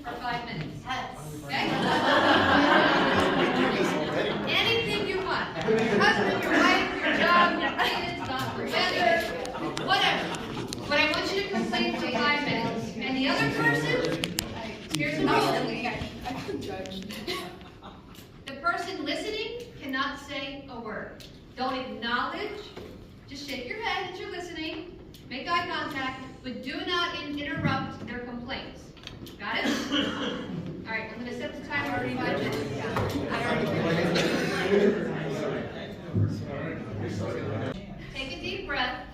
for 5 minutes. Yes. Okay? Anything you want. Your husband, your wife, your job, your kids, your weather, whatever. But I want you to complain for 5 minutes. And the other person, here's the rule. The person listening cannot say a word. Don't acknowledge. Just shake your head that you're listening. Make eye contact, but do not interrupt their complaints. Got it? All right, I'm going to set the timer for 5 minutes. Take a deep breath.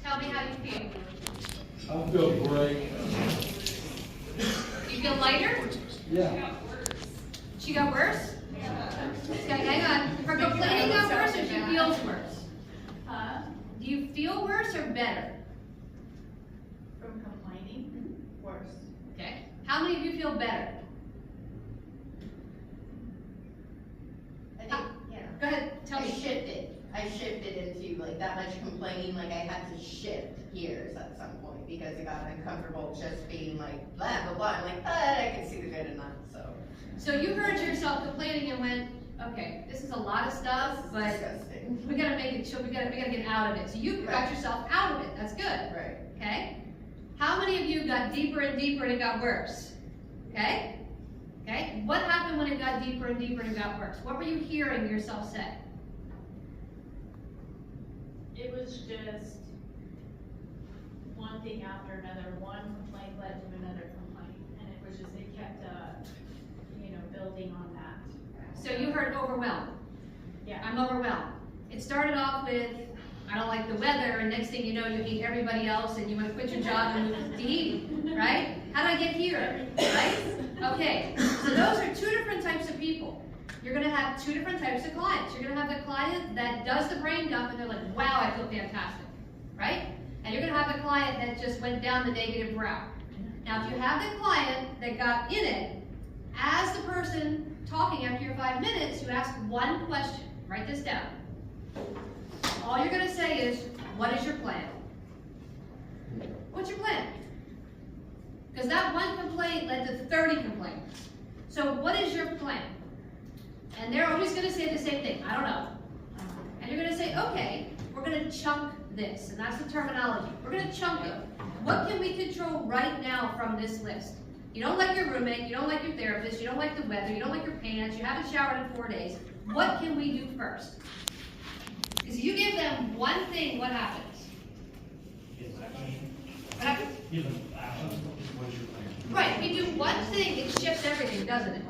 Tell me how you feel. I feel great. You feel lighter? Yeah. She got worse? Okay, hang on. Her complaining got worse or she feels worse? Do you feel worse or better? From complaining, worse. Okay. How many of you feel better? I think, yeah. Go ahead, tell I me. shifted into like that much complaining, like I had to shift gears at some point because it got uncomfortable just being like blah blah blah. I'm like, I can see the good in that, so. So you heard yourself complaining and went, okay, this is a lot of stuff, but Disgusting. we gotta make it, we gotta get out of it. So you got yourself out of it. That's good. Right. Okay? How many of you got deeper and deeper and it got worse? Okay? Okay? What happened when it got deeper and deeper and it got worse? What were you hearing yourself say? It was just one thing after another. One complaint led to another complaint, and it was just, it kept, building on that. So you heard overwhelmed. Yeah. I'm overwhelmed. It started off with, I don't like the weather, and next thing you know, you hate everybody else, and you want to quit your job and move to heat, right? How did I get here, right? Okay, so those are two different types of people. You're going to have two different types of clients. You're going to have the client that does the brain dump, and they're like, wow, I feel fantastic, right? And you're going to have the client that just went down the negative route. Now, if you have the client that got in it, as the person talking after your 5 minutes, you ask one question. Write this down. All you're going to say is, what is your plan? What's your plan? Because that one complaint led to 30 complaints. So what is your plan? And they're always going to say the same thing. I don't know. And you're going to say, okay, we're going to chunk this. And that's the terminology. We're going to chunk it. What can we control right now from this list? You don't like your roommate, you don't like your therapist, you don't like the weather, you don't like your pants, you haven't showered in 4 days. What can we do first? Because you give them one thing, what happens? What happens? Right, we do one thing, it shifts everything, doesn't it?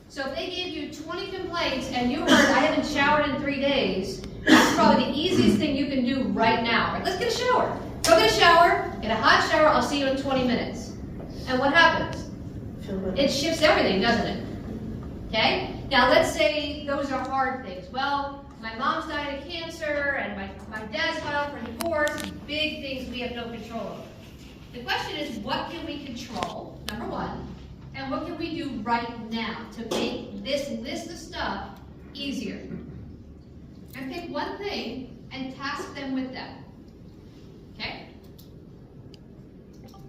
So if they gave you 20 complaints and you heard, I haven't showered in 3 days, that's probably the easiest thing you can do right now. Right, let's get a shower. Go get a shower, get a hot shower, I'll see you in 20 minutes. And what happens? It shifts everything, doesn't it? Okay? Now let's say those are hard things. Well, my mom's died of cancer and my dad's filed for divorce, big things we have no control over. The question is, what can we control, number one, and what can we do right now to make this list of stuff easier? And pick one thing and task them with that. Okay?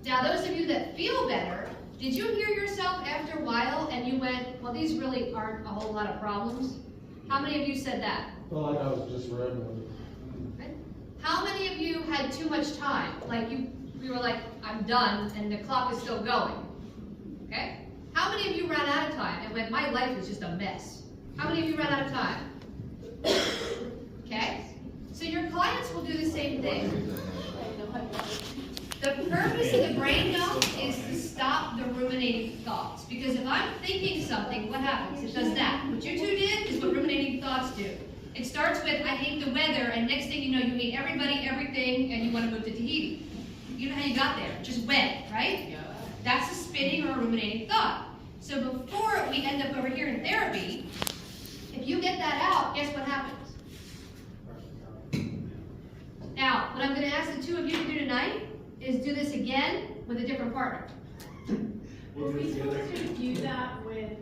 Now, those of you that feel better, did you hear yourself after a while and you went, well, these really aren't a whole lot of problems? How many of you said that? Felt like I was just rambling. Okay. How many of you had too much time? Like you were like, I'm done, and the clock is still going. Okay? How many of you ran out of time and went, my life is just a mess? How many of you ran out of time? Okay? So your clients will do the same thing. The purpose of the brain dump is to stop the ruminating thoughts. Because if I'm thinking something, what happens? It does that. What you two did is what ruminating thoughts do. It starts with, I hate the weather, and next thing you know, you hate everybody, everything, and you want to move to Tahiti. You know how you got there. Just went, right? Yeah. That's a spinning or a ruminating thought. So before we end up over here in therapy, if you get that out, guess what happens? Now, what I'm going to ask the two of you to do tonight is do this again with a different partner. Were we supposed to do that with,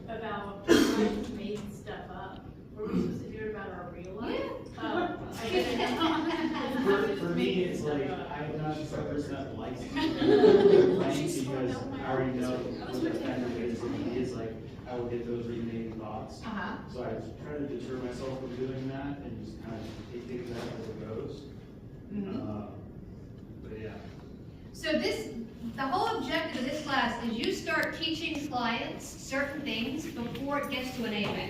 about making stuff up? Were we supposed to do it about our real life? Yeah. Oh, I didn't know. For me, it's like, I'm not just a person that likes to complain because I already know what the standard is, and he is like, I will get those remaining thoughts. Uh-huh. So I try to deter myself from doing that and just kind of take things out as it goes. But yeah. So the whole objective of this class is you start teaching clients certain things before it gets to an AMA.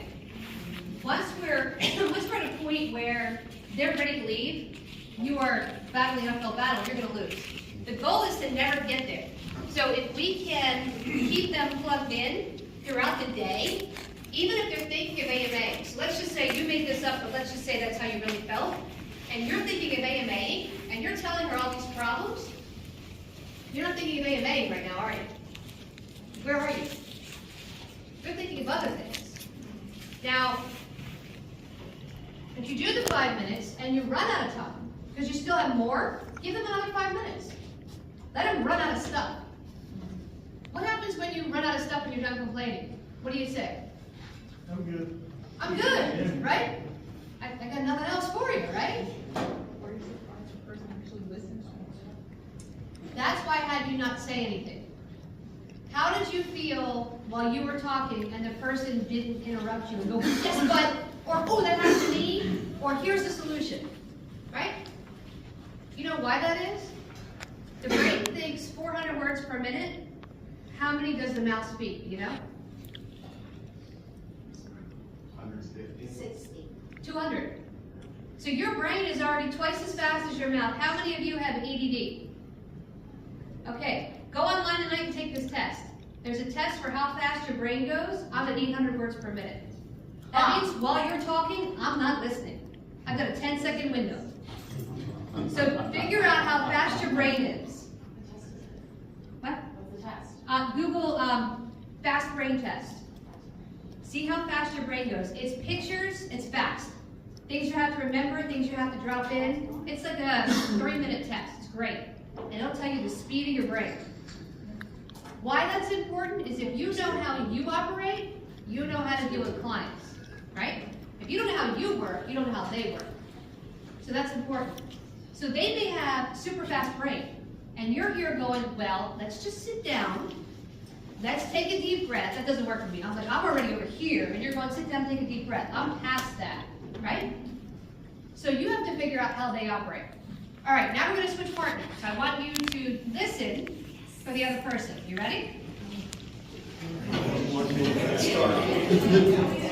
Once we're at a point where they're ready to leave, you are battling an uphill battle, you're gonna lose. The goal is to never get there. So if we can keep them plugged in throughout the day, even if they're thinking of AMA, so let's just say you made this up, but let's just say that's how you really felt, and you're thinking of AMA, and you're telling her all these problems, you're not thinking of AMA right now, are you? Where are you? You're thinking of other things. Now, if you do the 5 minutes and you run out of time, because you still have more, give them another 5 minutes. Let them run out of stuff. What happens when you run out of stuff and you're done complaining? What do you say? I'm good. I'm good, right? I got nothing else for you, right? Or you're surprised the person actually listens to you. That's why I had you not say anything. How did you feel while you were talking and the person didn't interrupt you and go, yes, but, or, oh, that happened to me, or here's the solution, right? You know why that is? The brain thinks 400 words per minute. How many does the mouth speak, you know? 150. 60. 200. So your brain is already twice as fast as your mouth. How many of you have ADD? Okay, go online tonight and take this test. There's a test for how fast your brain goes. I'm at 800 words per minute. That means while you're talking, I'm not listening. I've got a 10-second window. So figure out how fast your brain is. What? What's the test? Google fast brain test. See how fast your brain goes. It's pictures, it's fast. Things you have to remember, things you have to drop in. It's like a 3-minute test. It's great. And it'll tell you the speed of your brain. Why that's important is if you know how you operate, you know how to deal with clients, right? If you don't know how you work, you don't know how they work. So that's important. So they may have super fast brain, and you're here going, well, let's just sit down, let's take a deep breath. That doesn't work for me. I'm like, I'm already over here, and you're going, sit down, take a deep breath. I'm past that, right? So you have to figure out how they operate. All right, now we're going to switch partners. So I want you to listen for the other person. You ready? 1 minute start.